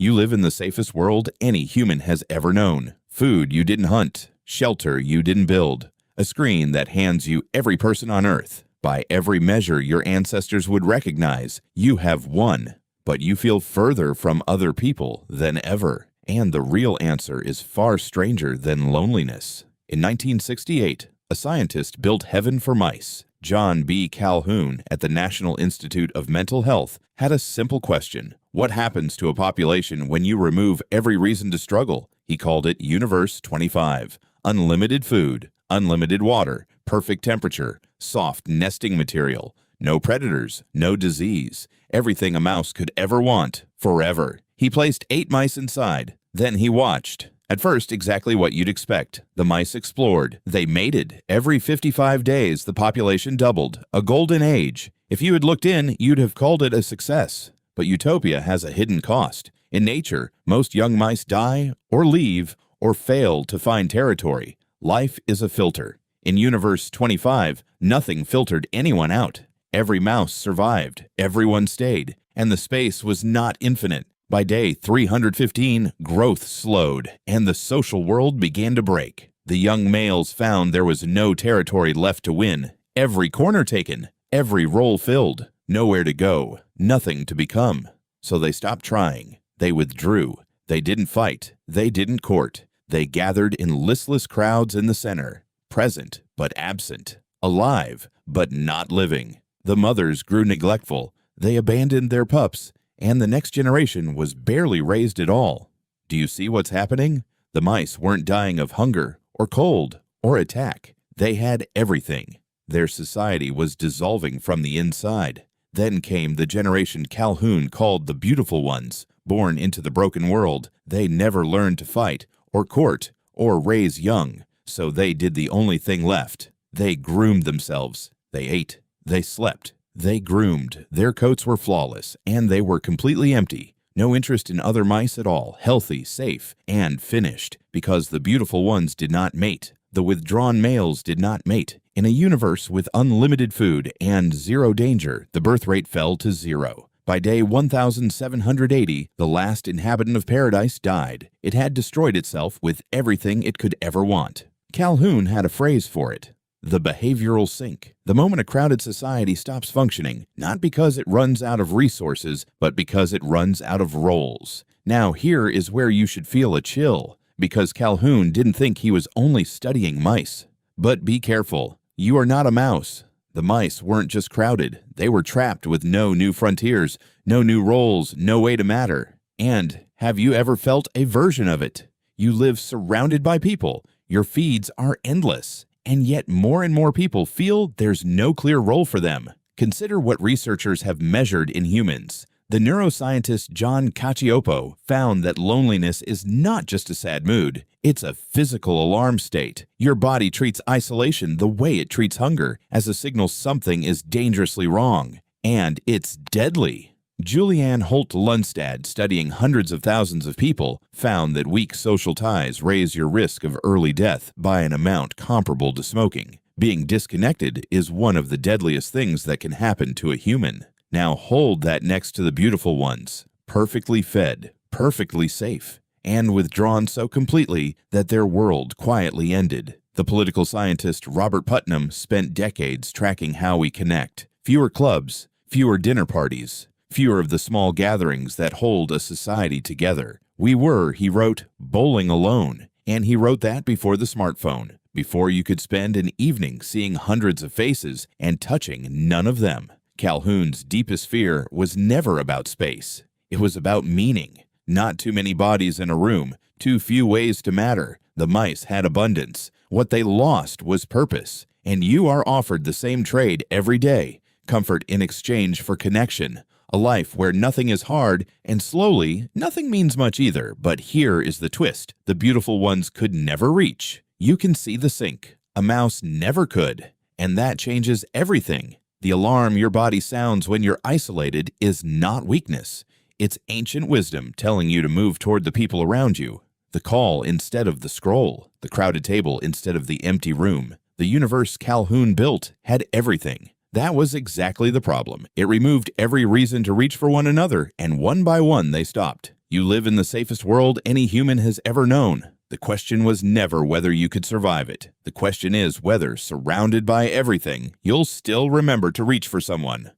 You live in the safest world any human has ever known. Food you didn't hunt, shelter you didn't build, a screen that hands you every person on Earth. By every measure your ancestors would recognize, you have won. But you feel further from other people than ever. And the real answer is far stranger than loneliness. In 1968, a scientist built heaven for mice. John B. Calhoun at the National Institute of Mental Health had a simple question. What happens to a population when you remove every reason to struggle? He called it Universe 25. Unlimited food, unlimited water, perfect temperature, soft nesting material, no predators, no disease, everything a mouse could ever want, forever. He placed 8 mice inside. Then he watched. At first, exactly what you'd expect. The mice explored. They mated. Every 55 days, the population doubled. A golden age. If you had looked in, you'd have called it a success. But Utopia has a hidden cost. In nature, most young mice die, or leave, or fail to find territory. Life is a filter. In Universe 25, nothing filtered anyone out. Every mouse survived. Everyone stayed. And the space was not infinite. By day 315, growth slowed, and the social world began to break. The young males found there was no territory left to win, every corner taken, every role filled, nowhere to go, nothing to become. So they stopped trying. They withdrew. They didn't fight. They didn't court. They gathered in listless crowds in the center, present but absent, alive but not living. The mothers grew neglectful. They abandoned their pups. And the next generation was barely raised at all. Do you see what's happening? The mice weren't dying of hunger, or cold, or attack. They had everything. Their society was dissolving from the inside. Then came the generation Calhoun called the beautiful ones. Born into the broken world, they never learned to fight, or court, or raise young. So they did the only thing left. They groomed themselves. They ate. They slept. They groomed. Their coats were flawless, and they were completely empty. No interest in other mice at all, healthy, safe, and finished, because the beautiful ones did not mate. The withdrawn males did not mate. In a universe with unlimited food and zero danger, the birth rate fell to 0. By day 1780, the last inhabitant of paradise died. It had destroyed itself with everything it could ever want. Calhoun had a phrase for it. The behavioral sink. The moment a crowded society stops functioning, not because it runs out of resources, but because it runs out of roles. Now here is where you should feel a chill, because Calhoun didn't think he was only studying mice. But be careful. You are not a mouse. The mice weren't just crowded. They were trapped with no new frontiers, no new roles, no way to matter. And have you ever felt a version of it? You live surrounded by people. Your feeds are endless. And yet more and more people feel there's no clear role for them. Consider what researchers have measured in humans. The neuroscientist John Cacioppo found that loneliness is not just a sad mood. It's a physical alarm state. Your body treats isolation the way it treats hunger, as a signal something is dangerously wrong. And it's deadly. Julianne Holt-Lundstad, studying hundreds of thousands of people, found that weak social ties raise your risk of early death by an amount comparable to smoking. Being disconnected is one of the deadliest things that can happen to a human. Now hold that next to the beautiful ones, perfectly fed, perfectly safe, and withdrawn so completely that their world quietly ended. The political scientist Robert Putnam spent decades tracking how we connect. Fewer clubs, fewer dinner parties, fewer of the small gatherings that hold a society together. We were, he wrote, bowling alone. And he wrote that before the smartphone, before you could spend an evening seeing hundreds of faces and touching none of them. Calhoun's deepest fear was never about space. It was about meaning. Not too many bodies in a room, too few ways to matter. The mice had abundance. What they lost was purpose. And you are offered the same trade every day, comfort in exchange for connection. A life where nothing is hard, and slowly, nothing means much either. But here is the twist. The beautiful ones could never reach. You can see the sink. A mouse never could. And that changes everything. The alarm your body sounds when you're isolated is not weakness. It's ancient wisdom telling you to move toward the people around you. The call instead of the scroll. The crowded table instead of the empty room. The universe Calhoun built had everything. That was exactly the problem. It removed every reason to reach for one another, and one by one they stopped. You live in the safest world any human has ever known. The question was never whether you could survive it. The question is whether, surrounded by everything, you'll still remember to reach for someone.